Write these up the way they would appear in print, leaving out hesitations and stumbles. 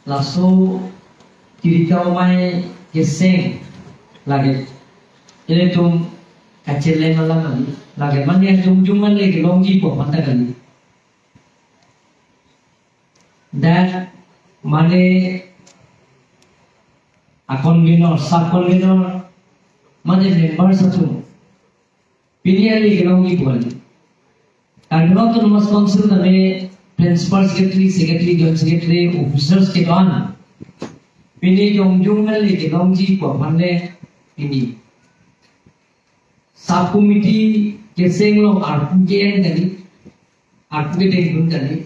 lasso tirikau mai keseng lagi ini tum kacil malam lagi mana yang jung-jungan lagi longgi po mata kali dan mana akon minor sakon minor mana member satu pilih lagi longgi po dan kalau tu mas konsul tapi principal secretary, joint secretary, officers ke tuan, pilih jung-jungan lagi longgi po mana ini. Sub committee keseng lo arpu ke jadi, arpu ke dengun jadi,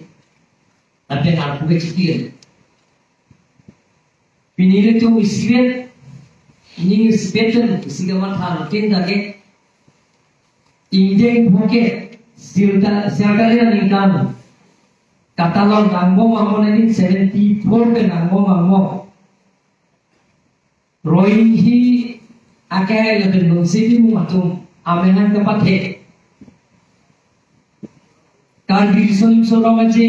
tapi arpu ke cipir. Pilih itu isbet, ini isbetan, isigaman harutin lagi. Indian buke, siapa yang Katalog nangmo ini 74 ke nangmo Rohingya akai lebih bersih muatum amenan tempat he karbi sorong aja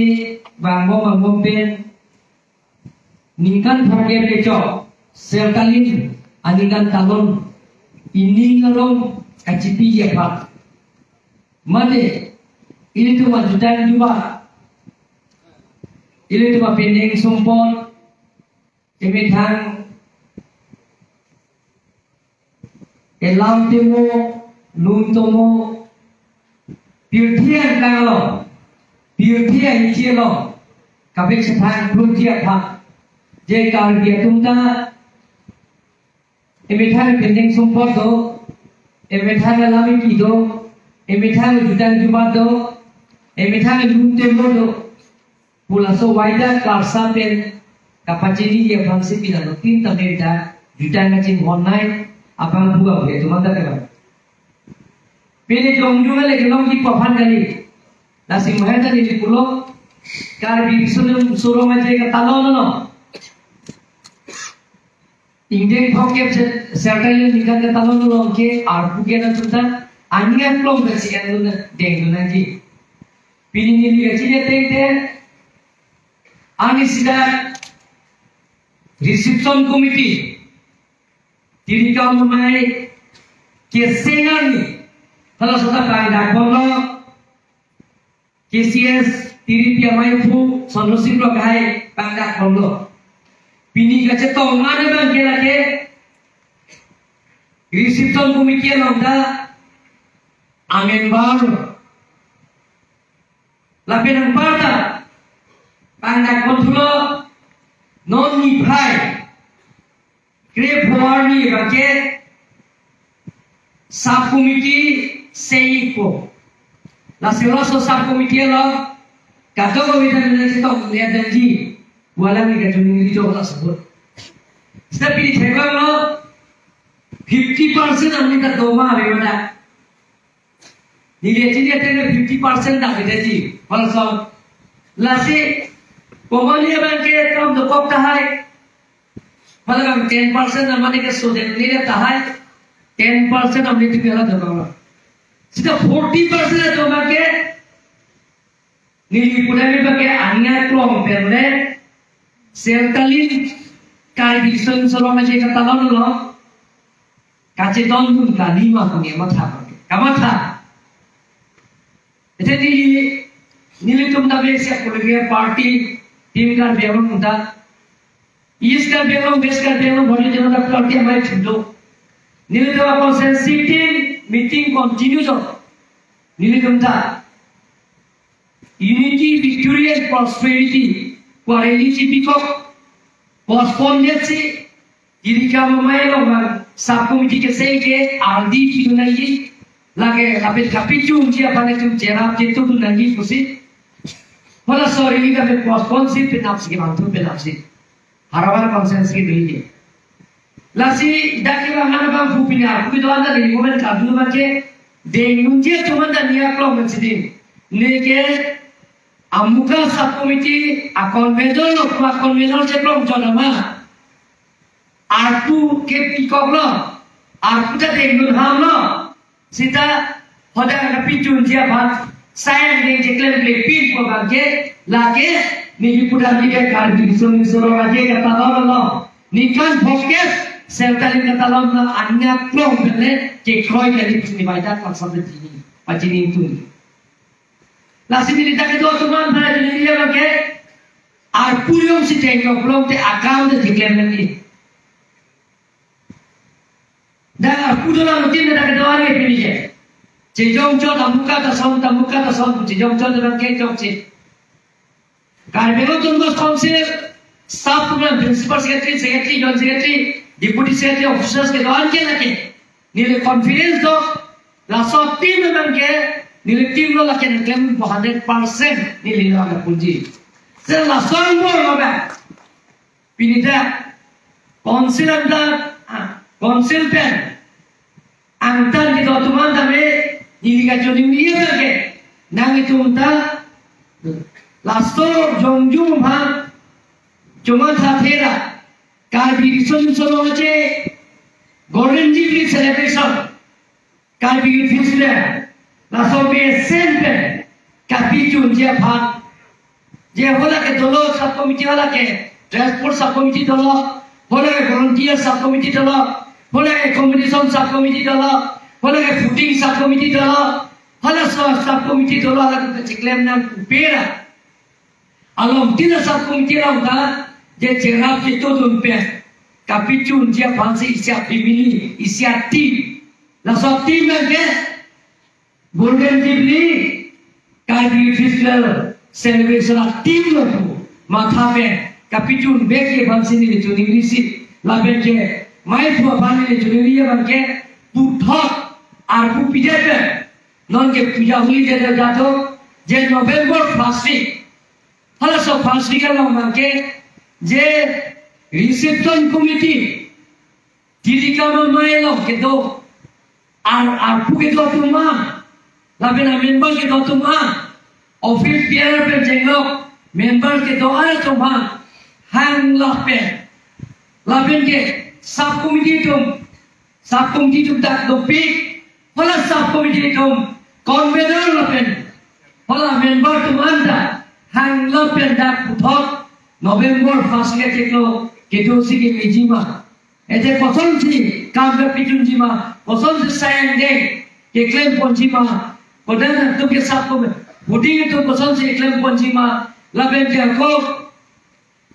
nangmo pen ningkan pakai peco serkalin anikan talon ini ngalong kacipi ya pak made ini tu majudan juga ini cuma pendek sumpon, kemudian elam temo, lum temo, beautyan kalau, beautyan cielo, kabel setan beautyan pak, jika dia tunda, kemudian pendek sumpon do, kemudian elam itu do, kemudian judan jumat do, kemudian lum temo do. Pula so waida karsa pen kapacini dia bangsi bila notin tapi dah juta ngacing online apa buat dia tu mata kan? Pilih jong-jongan lagi long di papan kali. Nasi mahal tadi di pulau karbi suruh macam kata no. Indian pokok serkali nikah kata no ke arpu ke na tuta anian long bersihan no deng lagi. Pilih ni dia cina teh. Ani sudah reception committee tirikau memai kesengan ni kalau sudah pada kono KCS tiri dia mai fu solusi lo kai pada kono pini kace to mana bang kela ke reception committee lo da amen baru lapisan pada Panda kontrol non nifai, krep warni bagi sub committee seiko. Lalu sub committee lo kata kau bisa menentukan lihat janji, walau ni kata ni itu orang sebut. Tapi di tengah lo 50% ambil tak doma bagaimana? Nilai jadi ada 50% tak jadi. Kalau so lasi Pokoknya bangkit kaum dokok tahai, malah 10% namanya ke sudah nilai tahai, 10% namanya itu biara dokok. Sita 40% itu bangkit nilai punya bangkit aniat keluar pernah, serkalin kali disun solo macam kata lalu kace don pun kali macam mata, kamata. Jadi nilai tu mungkin siap kolegi parti Tim kan biarlah muda, is kan biarlah, best kan biarlah, boleh jangan tak parti amai cendol. Nilai tu apa sensitif meeting continue jo. Nilai tu muda, unity, victory and prosperity, kuareli cipikok, postpone si, jadi kamu main orang sub committee ke segi, aldi itu lagi, lagi kapit dia pada tu cerap itu tu lagi pusing. Pada sore ini kami postpone penafsi ke mantu penafsi. Harapan konsensus ke dulu. Lasi dah kita mana bang pupinya, pupi tu anda dari momen kadu macam dengunjia cuma dah niat lo macam ni. Amuka sub committee akon medal ceklong jodoh mah. Arpu ke pikok lo, arpu dah dengun ham lo. Sita hoda kapi junjia bhat. Saya yang jeklem lepin ko bangke lagi ni pura ni kan di suruh lagi kata Allah ni kan fokus serta ni kata Allah anya plong bele ke kroi dari sini baca tak sampai sini pacini itu lasi ni tak ada teman pada jadi dia pakai arpurium si tengok plong te account de claim ni dah arpurium lah mungkin tak ada orang yang pilih Cejong cot tamuka tasawuf cejong cot dalam kecok cik. Kalau tunggu konsep staff program principal secretary, joint secretary, deputy secretary, officers ke doan ke lagi. Nilai confidence tu, langsung tim memang ke nilai tim lo lagi claim 100% nilai lo ada punji. Saya langsung boleh apa? Pindah konsil anda, konsil pen, angtan kita tuan tapi ini kacau ni lagi. Nang itu unta, lasto jongjum ha, cuma thera. Kali solo aje, Golden Jubilee celebration. Kali festival, lasto be sempe, kapi junjia phat. Je hola ke dolo sub committee hola ke transport sub committee dolo, hola ke volunteer sub committee dolo, hola ke accommodation sub committee dolo. Hola ke footing sub committee dolo, hola sub committee dolo ala ke claim nang pera. Alom tidak sub committee lah dah, je cerap je tu dumpe. Kapicun je fancy isiap family, isiap team. La sub team ke Golden Jubilee kali festival celebration team lo tu. Matha pe kapicun beke fancy ni tu English la beke mai pu fancy ni tu English bangke puthak arpu pijat non ke puja huli jada jato je November first week hala so first week lo manke je reception committee dirika mai lo ke do arpu ke do tuma labena member ke do tuma office bearer pe jenglo member ke do ara tuma hang lo pe laben ke sub committee tum tak do pick hola sub committee tum convener lapen hola member tum anda hang lapen dak puthok November first ke teklo kedo sigi mejima ete koson si kam ke pitun jima koson si sayang de ke claim ponjima kodan tu ke sub committee budi tu koson si claim ponjima lapen ke ko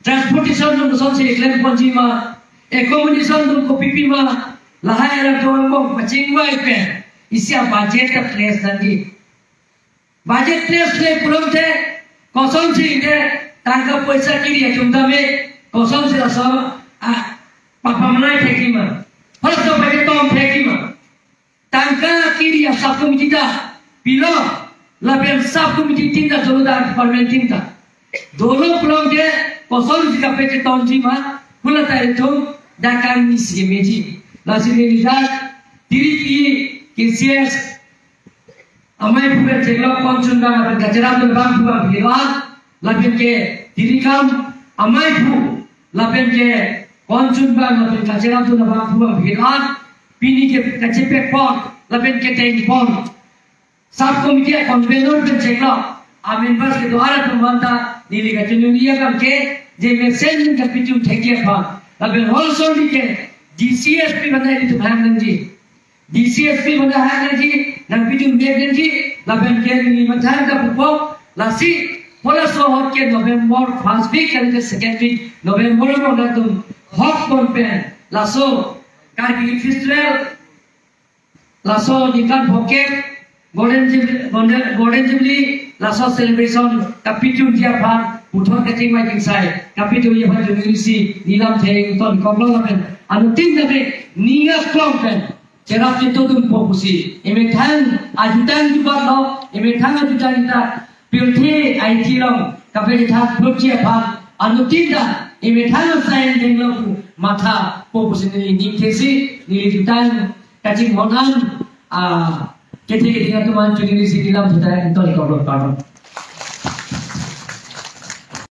transportation tu koson si claim ponjima accommodation tu ko pipima lahai ra tu ko paching wai pe Isia budget ka place lagi. Budget place le pulang te kosong si de tangga paisa kiri ya cuma me kosong si rasa papa menai thekima. Harus tu pakai tom thekima. Tangga kiri ya sub committee dah pilo lapen sub committee tinggal dulu dah department tinggal. Dulu pulang te kosong si ka pakai tom jima pula tak itu dah kami si meji. Lalu ni dah diri KCS amai punya ceklo konsun bang gajaran tu bang buang bilan lapen ke dirikam amai pu lapen ke konsun bang lapen gajaran tu bang buang bilan pini ke kacipek pon lapen ke tank pon sub committee convener pe ceklo amin bas ke doara tu manta nili gajunia kam ke je mesen ka pitum theke pon lapen also ke DCSP bandai itu bang ji DCSP mana hal lagi, nak bikin meeting lagi, lapan kali ni macam apa pun, lasi, pola sohor ke November first week ke second week November mana tu hot campaign, laso, kali festival, laso dikan poket, Golden Jubilee, laso celebration, tapi tu dia pan, putar kecing macam saya, tapi tu dia pan University, nilam theng, ton komlo lapan, anu tim tapi niat campaign. Cerap itu tu fokusi. Emetan ajudan juga lo. Emetan ajudan kita pilih IT lo. Tapi kita berjaya pak. Anu tidak. Emetan saya dengan lo mata fokusi ni nimtesi ni ajudan kacing monan. Ketika tu mancu ni si dalam kita itu kalau